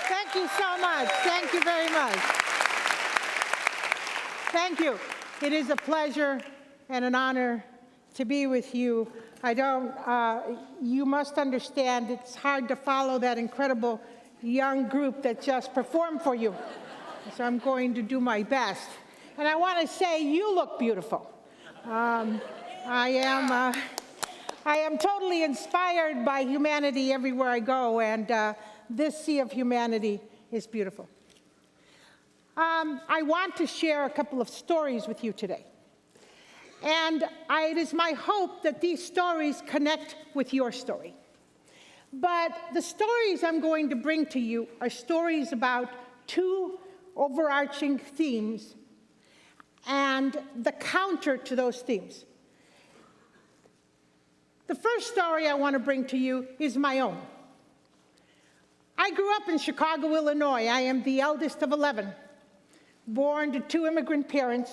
Thank you so much. Thank you very much. Thank you. It is a pleasure and an honor to be with you. You must understand it's hard to follow that incredible young group that just performed for you. So I'm going to do my best. And I want to say you look beautiful. I am totally inspired by humanity everywhere I go, and this sea of humanity is beautiful. I want to share a couple of stories with you today. And it is my hope that these stories connect with your story. But the stories I'm going to bring to you are stories about two overarching themes and the counter to those themes. The first story I want to bring to you is my own. I grew up in Chicago, Illinois. I am the eldest of 11, born to two immigrant parents.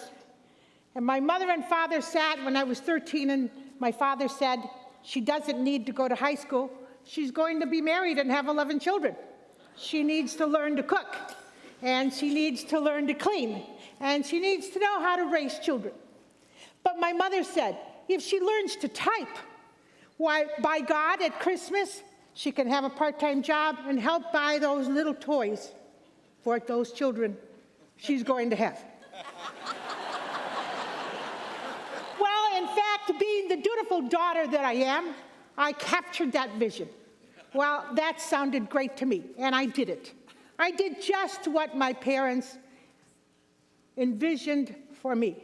And my mother and father sat when I was 13, and my father said, she doesn't need to go to high school. She's going to be married and have 11 children. She needs to learn to cook, and she needs to learn to clean, and she needs to know how to raise children. But my mother said, if she learns to type, why, by God, at Christmas, she can have a part-time job and help buy those little toys for those children she's going to have. Well, in fact, being the dutiful daughter that I am, I captured that vision. Well, that sounded great to me, and I did it. I did just what my parents envisioned for me.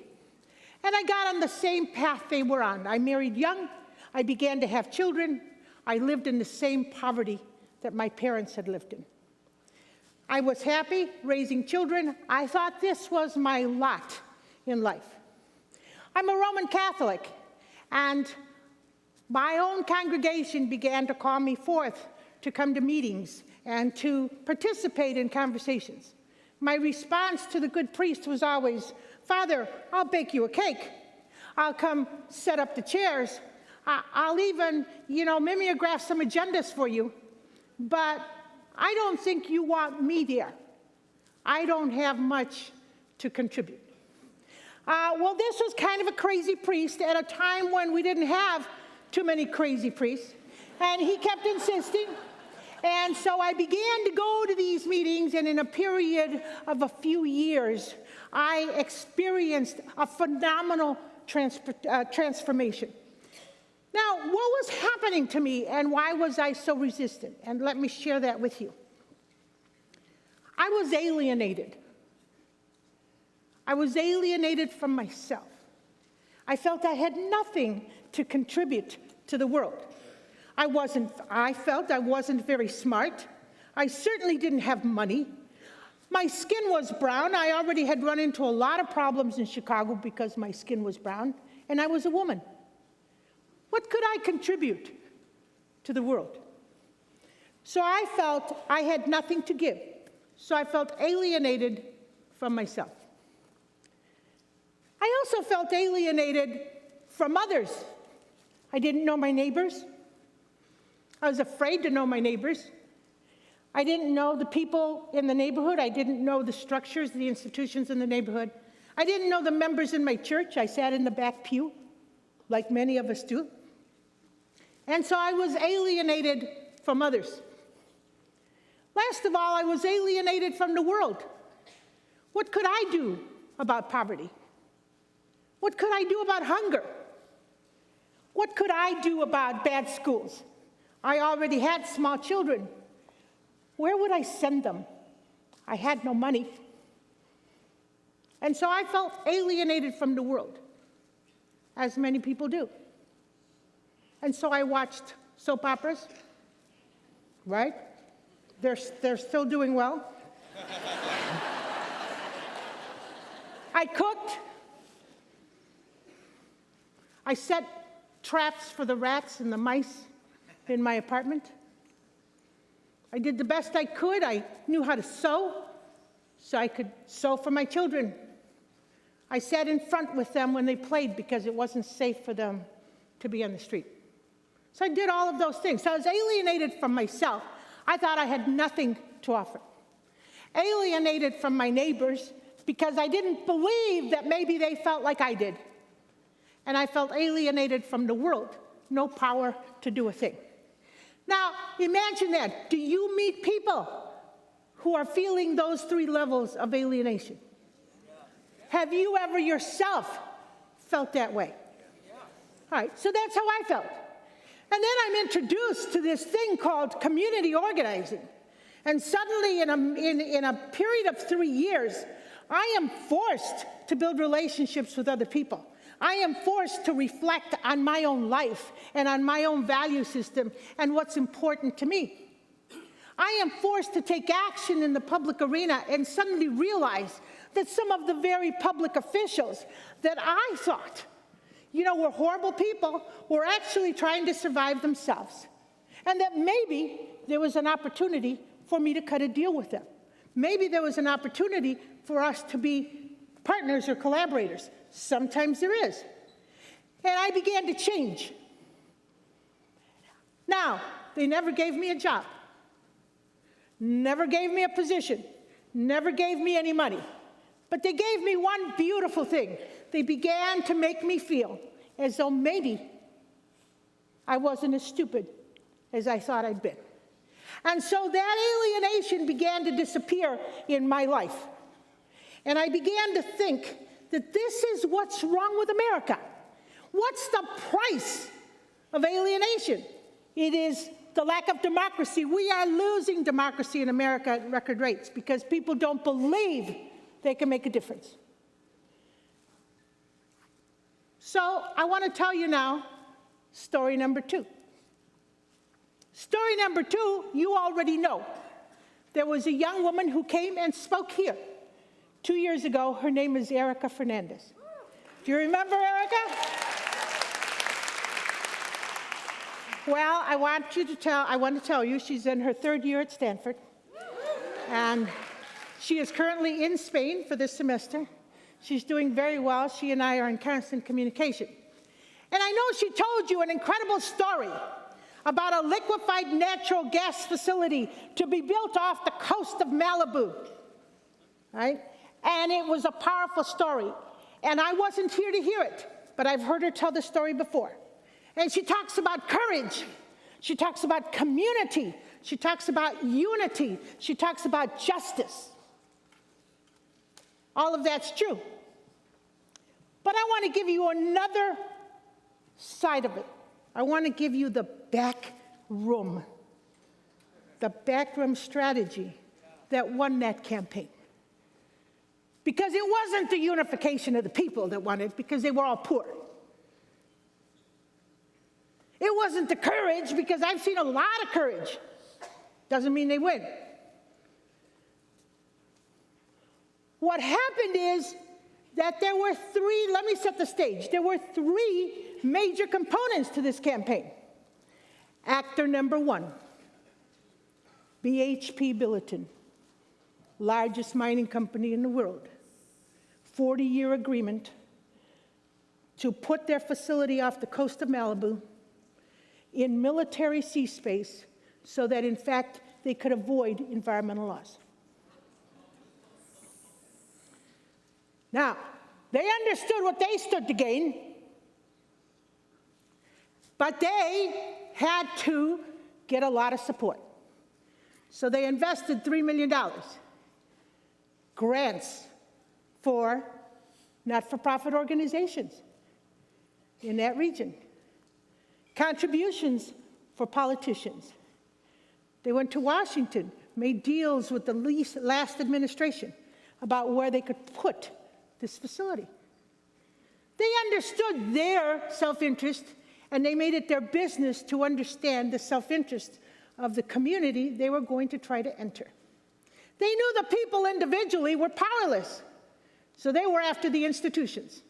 And I got on the same path they were on. I married young. I began to have children. I lived in the same poverty that my parents had lived in. I was happy raising children. I thought this was my lot in life. I'm a Roman Catholic, and my own congregation began to call me forth to come to meetings and to participate in conversations. My response to the good priest was always, Father, I'll bake you a cake. I'll come set up the chairs. I'll even, mimeograph some agendas for you, but I don't think you want me there. I don't have much to contribute. Well, this was kind of a crazy priest at a time when we didn't have too many crazy priests, and he kept insisting. And so I began to go to these meetings, and in a period of a few years, I experienced a phenomenal transformation. Now, what was happening to me, and why was I so resistant? And let me share that with you. I was alienated. I was alienated from myself. I felt I had nothing to contribute to the world. I felt I wasn't very smart. I certainly didn't have money. My skin was brown. I already had run into a lot of problems in Chicago because my skin was brown, and I was a woman. What could I contribute to the world? So I felt I had nothing to give. So I felt alienated from myself. I also felt alienated from others. I didn't know my neighbors. I was afraid to know my neighbors. I didn't know the people in the neighborhood. I didn't know the structures, the institutions in the neighborhood. I didn't know the members in my church. I sat in the back pew, like many of us do. And so I was alienated from others. Last of all, I was alienated from the world. What could I do about poverty? What could I do about hunger? What could I do about bad schools? I already had small children. Where would I send them? I had no money. And so I felt alienated from the world, as many people do. And so I watched soap operas, right? They're still doing well. I cooked. I set traps for the rats and the mice in my apartment. I did the best I could. I knew how to sew, so I could sew for my children. I sat in front with them when they played because it wasn't safe for them to be on the street. So I did all of those things. So I was alienated from myself. I thought I had nothing to offer. alienated from my neighbors because I didn't believe that maybe they felt like I did. And I felt alienated from the world, no power to do a thing. Now, imagine that. Do you meet people who are feeling those three levels of alienation? Have you ever yourself felt that way? All right, so that's how I felt. And then I'm introduced to this thing called community organizing. And suddenly, in a period of 3 years, I am forced to build relationships with other people. I am forced to reflect on my own life and on my own value system and what's important to me. I am forced to take action in the public arena and suddenly realize that some of the very public officials that I thought, were horrible people, were actually trying to survive themselves. And that maybe there was an opportunity for me to cut a deal with them. Maybe there was an opportunity for us to be partners or collaborators. Sometimes there is. And I began to change. Now, they never gave me a job, never gave me a position, never gave me any money. But they gave me one beautiful thing. They began to make me feel as though maybe I wasn't as stupid as I thought I'd been. And so that alienation began to disappear in my life. And I began to think that this is what's wrong with America. What's the price of alienation? It is the lack of democracy. We are losing democracy in America at record rates because people don't believe they can make a difference. So I want to tell you now story number 2. Story number 2, you already know. There was a young woman who came and spoke here 2 years ago. Her name is Erica Fernandez. Do you remember Erica? Well, I want to tell you she's in her 3rd year at Stanford. And she is currently in Spain for this semester. She's doing very well. She and I are in constant communication. And I know she told you an incredible story about a liquefied natural gas facility to be built off the coast of Malibu, right? And it was a powerful story. And I wasn't here to hear it, but I've heard her tell the story before. And she talks about courage. She talks about community. She talks about unity. She talks about justice. All of that's true. But I want to give you another side of it. I want to give you the back room strategy that won that campaign. Because it wasn't the unification of the people that won it, because they were all poor. It wasn't the courage, because I've seen a lot of courage. Doesn't mean they win. What happened is that there were 3, let me set the stage. There were 3 major components to this campaign. Actor number 1, BHP Billiton, largest mining company in the world, 40-year agreement to put their facility off the coast of Malibu in military sea space so that, in fact, they could avoid environmental laws. Now, they understood what they stood to gain, but they had to get a lot of support. So they invested $3 million, grants for not-for-profit organizations in that region, contributions for politicians. They went to Washington, made deals with the last administration about where they could put this facility. They understood their self-interest, and they made it their business to understand the self-interest of the community they were going to try to enter. They knew the people individually were powerless, so they were after the institutions.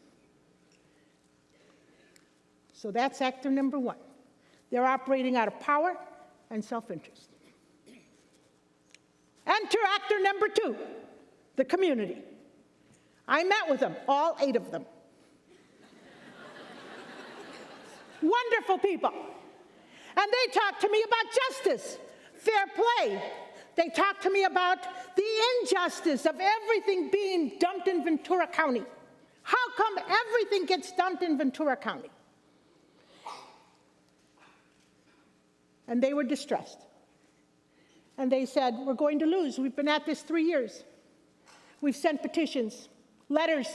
So that's actor number 1. They're operating out of power and self-interest. Enter actor number 2, the community. I met with them, all 8 of them. Wonderful people. And they talked to me about justice, fair play, They talked to me about the injustice of everything being dumped in Ventura County. How come everything gets dumped in Ventura County? And they were distressed. And they said, we're going to lose. We've been at this 3 years. We've sent petitions, letters.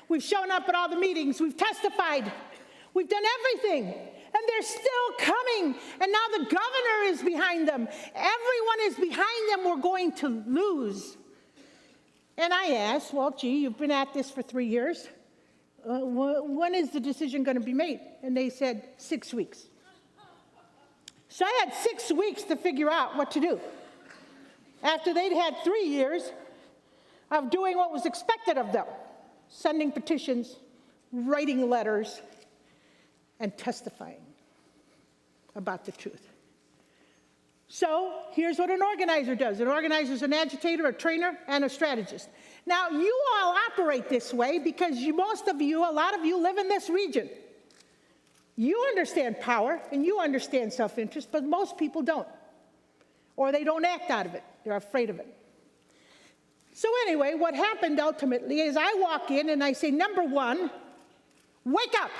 We've shown up at all the meetings. We've testified. We've done everything. And they're still coming. And now the governor is behind them. Everyone is behind them. We're going to lose. And I asked, well, gee, you've been at this for 3 years. When is the decision going to be made? And they said 6 weeks. So I had 6 weeks to figure out what to do. After they'd had 3 years of doing what was expected of them, sending petitions, writing letters, and testifying about the truth. So here's what an organizer does. An organizer is an agitator, a trainer, and a strategist. Now, you all operate this way because most of you, a lot of you live in this region. You understand power, and you understand self-interest, but most people don't. Or they don't act out of it. They're afraid of it. So anyway, what happened ultimately is I walk in and I say, number one, wake up.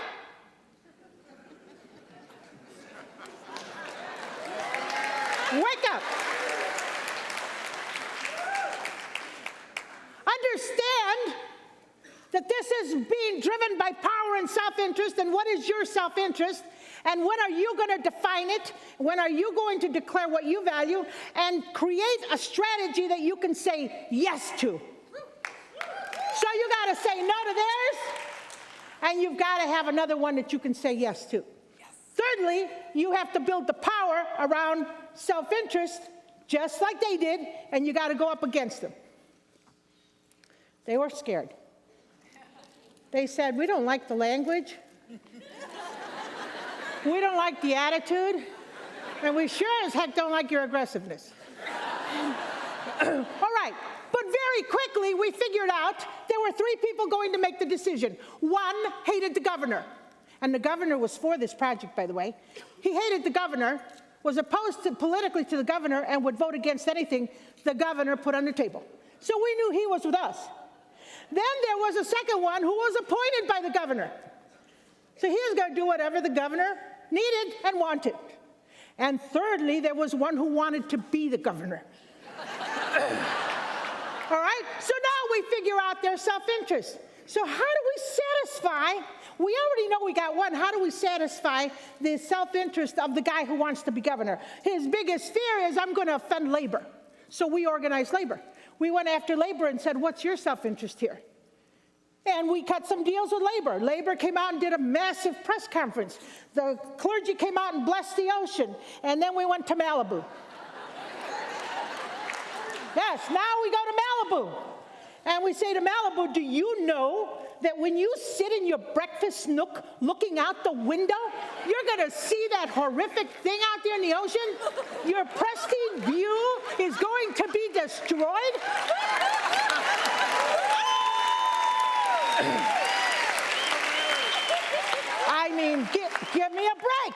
Wake up. Understand that this is being driven by power and self-interest, and what is your self-interest, and when are you going to define it, when are you going to declare what you value, and create a strategy that you can say yes to. So you got to say no to theirs, and you've got to have another one that you can say yes to. Yes. Thirdly, you have to build the power around self-interest, just like they did, and you got to go up against them. They were scared. They said, we don't like the language. We don't like the attitude. And we sure as heck don't like your aggressiveness. All right. But very quickly, we figured out there were 3 people going to make the decision. One hated the governor. And the governor was for this project, by the way. He hated the governor, was opposed politically to the governor, and would vote against anything the governor put on the table. So we knew he was with us. Then there was a second one who was appointed by the governor. So he was going to do whatever the governor needed and wanted. And thirdly, there was one who wanted to be the governor. All right? So now we figure out their self-interest. So how do we satisfy? We already know we got one. How do we satisfy the self-interest of the guy who wants to be governor? His biggest fear is, I'm going to offend labor. So we organized labor. We went after labor and said, what's your self-interest here? And we cut some deals with labor. Labor came out and did a massive press conference. The clergy came out and blessed the ocean. And then we went to Malibu. Yes, now we go to Malibu. And we say to Malibu, do you know that when you sit in your breakfast nook looking out the window, you're going to see that horrific thing out there in the ocean? Your pristine view is going to be destroyed? I mean, give me a break.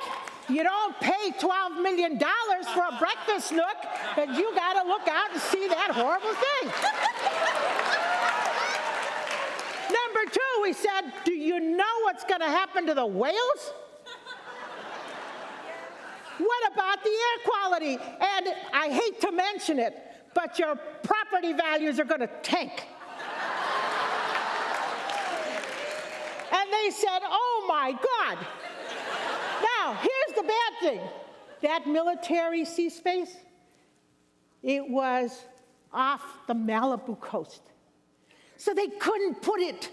You don't pay $12 million for a breakfast nook, and you got to look out and see that horrible thing. Number 2, we said, do you know what's going to happen to the whales? What about the air quality? And I hate to mention it, but your property values are going to tank. And they said, oh my God. Now, here's the bad thing. That military sea space, it was off the Malibu coast. So they couldn't put it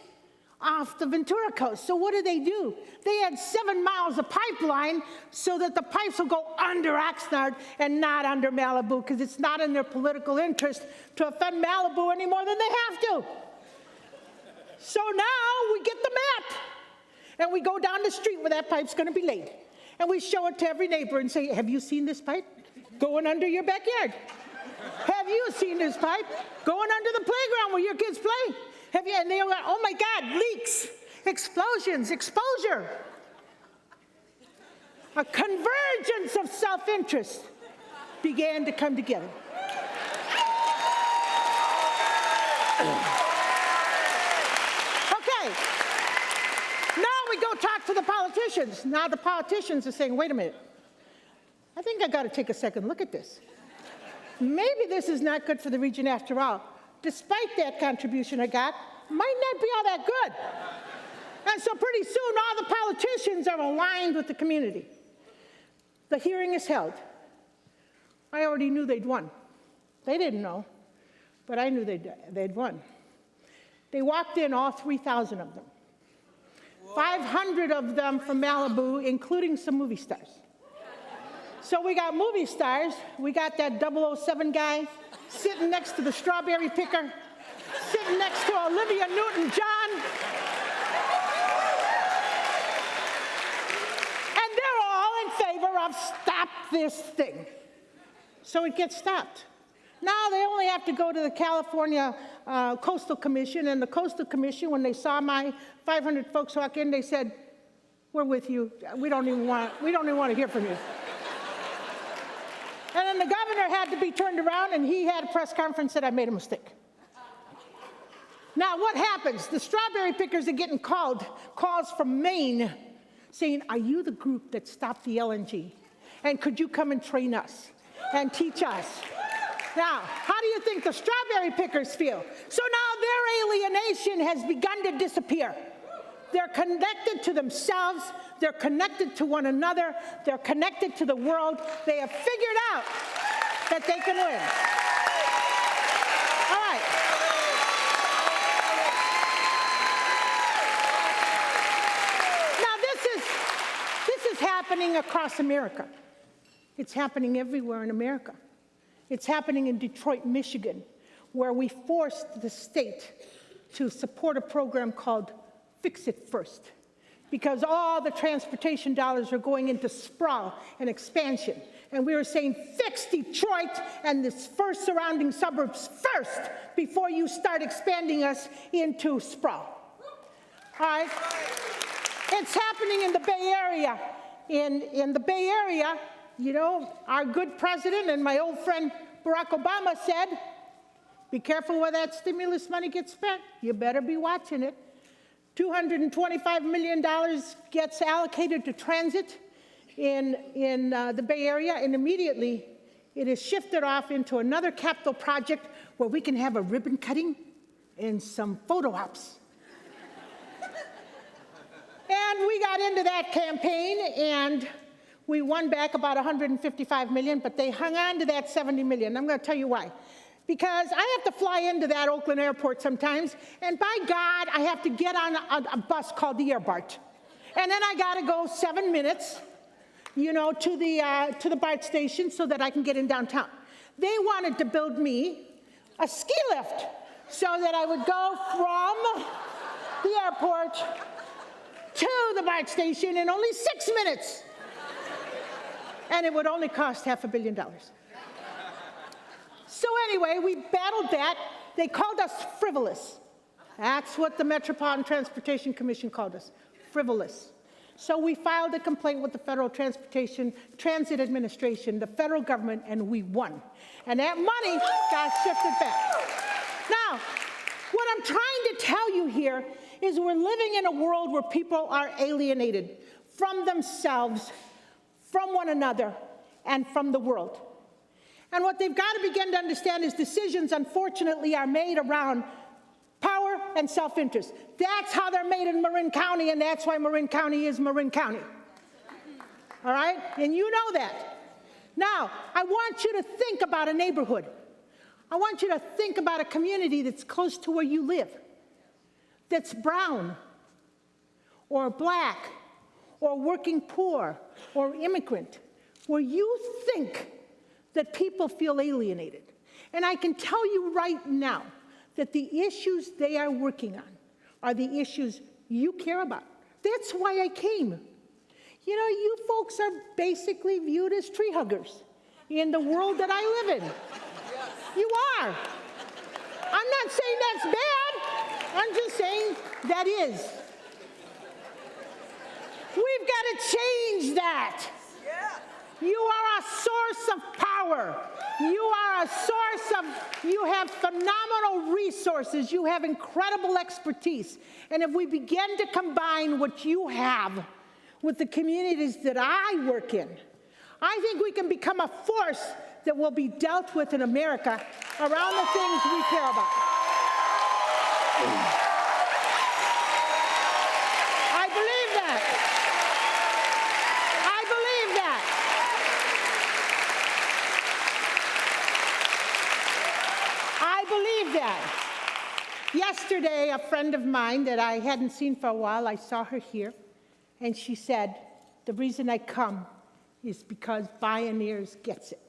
off the Ventura coast. So what did they do? They had 7 miles of pipeline so that the pipes will go under Oxnard and not under Malibu, because it's not in their political interest to offend Malibu any more than they have to. So now we get the map, and we go down the street where that pipe's going to be laid. And we show it to every neighbor and say, have you seen this pipe going under your backyard? Have you seen this pipe going under the playground where your kids play? Have you? And they go, oh my God, leaks, explosions, exposure. A convergence of self-interest began to come together. Okay. Now we go talk to the politicians. Now the politicians are saying, wait a minute. I think I got to take a second look at this. Maybe this is not good for the region after all. Despite that contribution I got, might not be all that good. And so pretty soon all the politicians are aligned with the community. The hearing is held. I already knew they'd won. They didn't know, but I knew they'd won. They walked in, all 3,000 of them. 500 of them from Malibu, including some movie stars. So we got movie stars. We got that 007 guy sitting next to the strawberry picker, sitting next to Olivia Newton-John. And they're all in favor of stop this thing. So it gets stopped. Now they only have to go to the California Coastal Commission, and the Coastal Commission, when they saw my 500 folks walk in, they said, "We're with you. We don't even want to hear from you." And then the governor had to be turned around, and he had a press conference that I made a mistake. Now what happens? The strawberry pickers are getting calls from Maine saying, "Are you the group that stopped the LNG? And could you come and train us and teach us?" Now, how do you think the strawberry pickers feel? So now their alienation has begun to disappear. They're connected to themselves. They're connected to one another. They're connected to the world. They have figured out that they can win. All right. Now, this is happening across America. It's happening everywhere in America. It's happening in Detroit, Michigan, where we forced the state to support a program called Fix It First, because all the transportation dollars are going into sprawl and expansion. And we were saying, fix Detroit and the first surrounding suburbs first before you start expanding us into sprawl. All right? It's happening in the Bay Area. In the Bay Area, you know, our good president and my old friend Barack Obama said, be careful where that stimulus money gets spent. You better be watching it. $225 million gets allocated to transit in the Bay Area, and immediately it is shifted off into another capital project where we can have a ribbon cutting and some photo ops. And we got into that campaign, and we won back about $155 million, but they hung on to that $70 million. I'm going to tell you why. Because I have to fly into that Oakland airport sometimes, and by God, I have to get on a bus called the Air-BART. And then I got to go 7 minutes, you know, to the BART station so that I can get in downtown. They wanted to build me a ski lift so that I would go from the airport to the BART station in only 6 minutes. And it would only cost $500 million. So anyway, we battled that. They called us frivolous. That's what the Metropolitan Transportation Commission called us, frivolous. So we filed a complaint with the Federal Transit Administration, the federal government, and we won. And that money got shifted back. Now, what I'm trying to tell you here is we're living in a world where people are alienated from themselves, from one another, and from the world. And what they've got to begin to understand is decisions, unfortunately, are made around power and self-interest. That's how they're made in Marin County, and that's why Marin County is Marin County. All right? And you know that. Now, I want you to think about a neighborhood. I want you to think about a community that's close to where you live, that's brown, or black, or working poor, or immigrant, where you think that people feel alienated. And I can tell you right now that the issues they are working on are the issues you care about. That's why I came. You know, you folks are basically viewed as tree huggers in the world that I live in. You are. I'm not saying that's bad. I'm just saying that is. We've got to change that. You are a source of power. power. You are a source of, you have phenomenal resources. You have incredible expertise. And if we begin to combine what you have with the communities that I work in, I think we can become a force that will be dealt with in America around the things we care about. I believe that. I believe that. I believe that. Yesterday, a friend of mine that I hadn't seen for a while, I saw her here, and she said, the reason I come is because Bioneers gets it.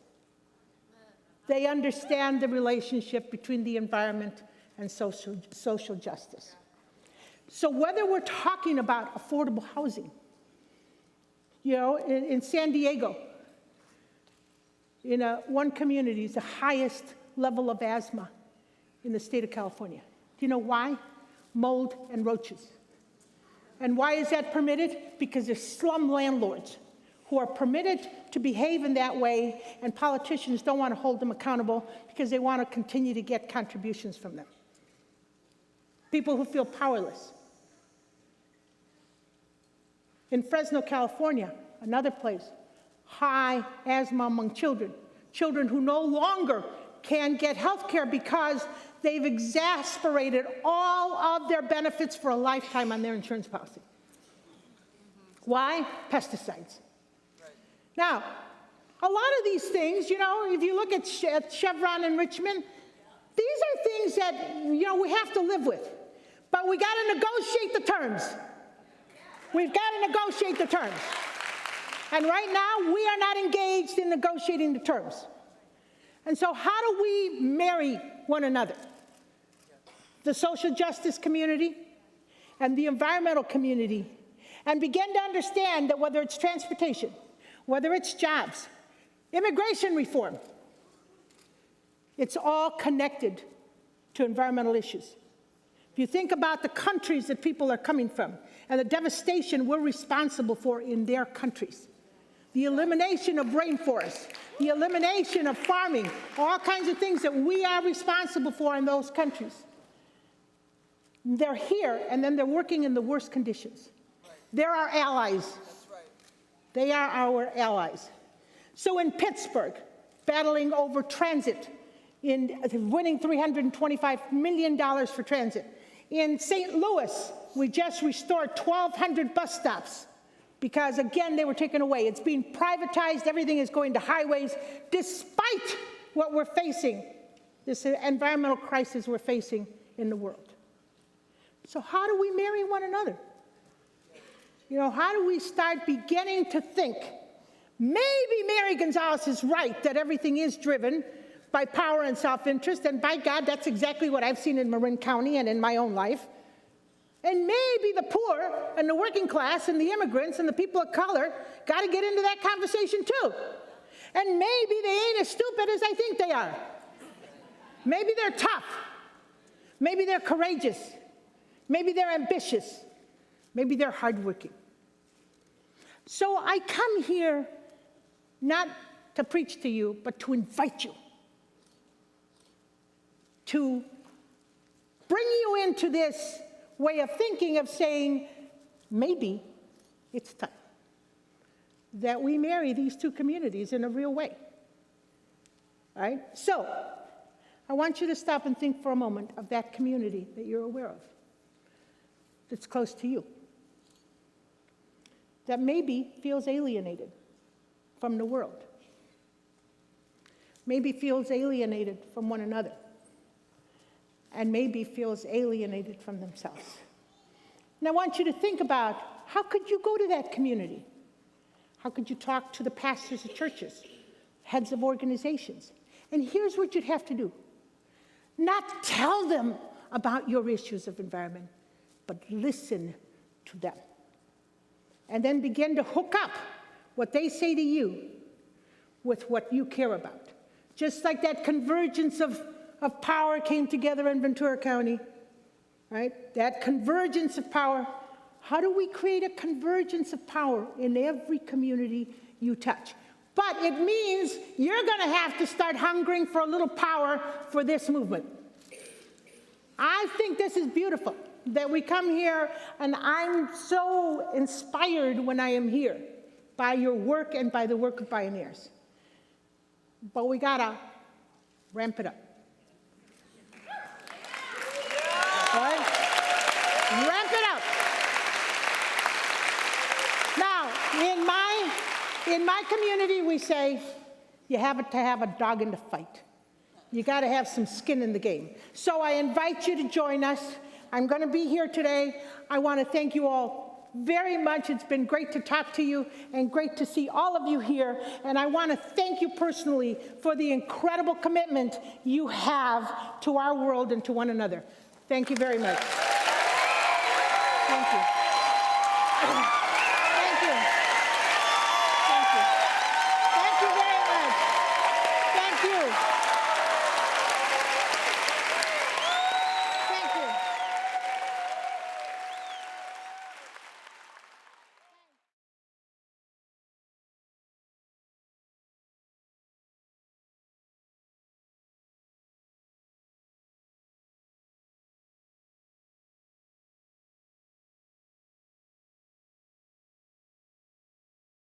They understand the relationship between the environment and social justice. So whether we're talking about affordable housing, you know, in San Diego, in one community is the highest level of asthma in the state of California. Do you know why? Mold and roaches. And why is that permitted? Because there's slum landlords who are permitted to behave in that way, and politicians don't want to hold them accountable because they want to continue to get contributions from them. People who feel powerless. In Fresno, California, another place, high asthma among children. Children who no longer can get health care because they've exasperated all of their benefits for a lifetime on their insurance policy. Why? Pesticides. Now, a lot of these things, you know, if you look at Chevron and Richmond, these are things that, you know, we have to live with. But we got to negotiate the terms. We've got to negotiate the terms. And right now, we are not engaged in negotiating the terms. And so how do we marry one another? The social justice community and the environmental community, and begin to understand that whether it's transportation, whether it's jobs, immigration reform, it's all connected to environmental issues. If you think about the countries that people are coming from and the devastation we're responsible for in their countries, the elimination of rainforests, the elimination of farming, all kinds of things that we are responsible for in those countries. They're here, and then they're working in the worst conditions. They're our allies. They are our allies. So in Pittsburgh, battling over transit, winning $325 million for transit. In St. Louis, we just restored 1,200 bus stops because, again, they were taken away. It's being privatized. Everything is going to highways, despite what we're facing, this environmental crisis we're facing in the world. So how do we marry one another? You know, how do we start beginning to think, maybe Mary Gonzales is right that everything is driven by power and self-interest, and by God, that's exactly what I've seen in Marin County and in my own life. And maybe the poor and the working class and the immigrants and the people of color got to get into that conversation too. And maybe they ain't as stupid as I think they are. Maybe they're tough. Maybe they're courageous. Maybe they're ambitious. Maybe they're hardworking. So I come here not to preach to you, but to invite you, to bring you into this way of thinking of saying, maybe it's time that we marry these two communities in a real way. All right? So I want you to stop and think for a moment of that community that you're aware of, that's close to you, that maybe feels alienated from the world, maybe feels alienated from one another, and maybe feels alienated from themselves. And I want you to think about, how could you go to that community? How could you talk to the pastors of churches, heads of organizations? And here's what you'd have to do. Not tell them about your issues of environment, but listen to them. And then begin to hook up what they say to you with what you care about. Just like that convergence of power came together in Ventura County, right? That convergence of power. How do we create a convergence of power in every community you touch? But it means you're going to have to start hungering for a little power for this movement. I think this is beautiful, that we come here, and I'm so inspired when I am here by your work and by the work of Bioneers. But we got to ramp it up. Right? Ramp it up. Now, in my community, we say you have to have a dog in the fight. You got to have some skin in the game. So I invite you to join us. I'm going to be here today. I want to thank you all very much. It's been great to talk to you and great to see all of you here. And I want to thank you personally for the incredible commitment you have to our world and to one another. Thank you very much. Thank you.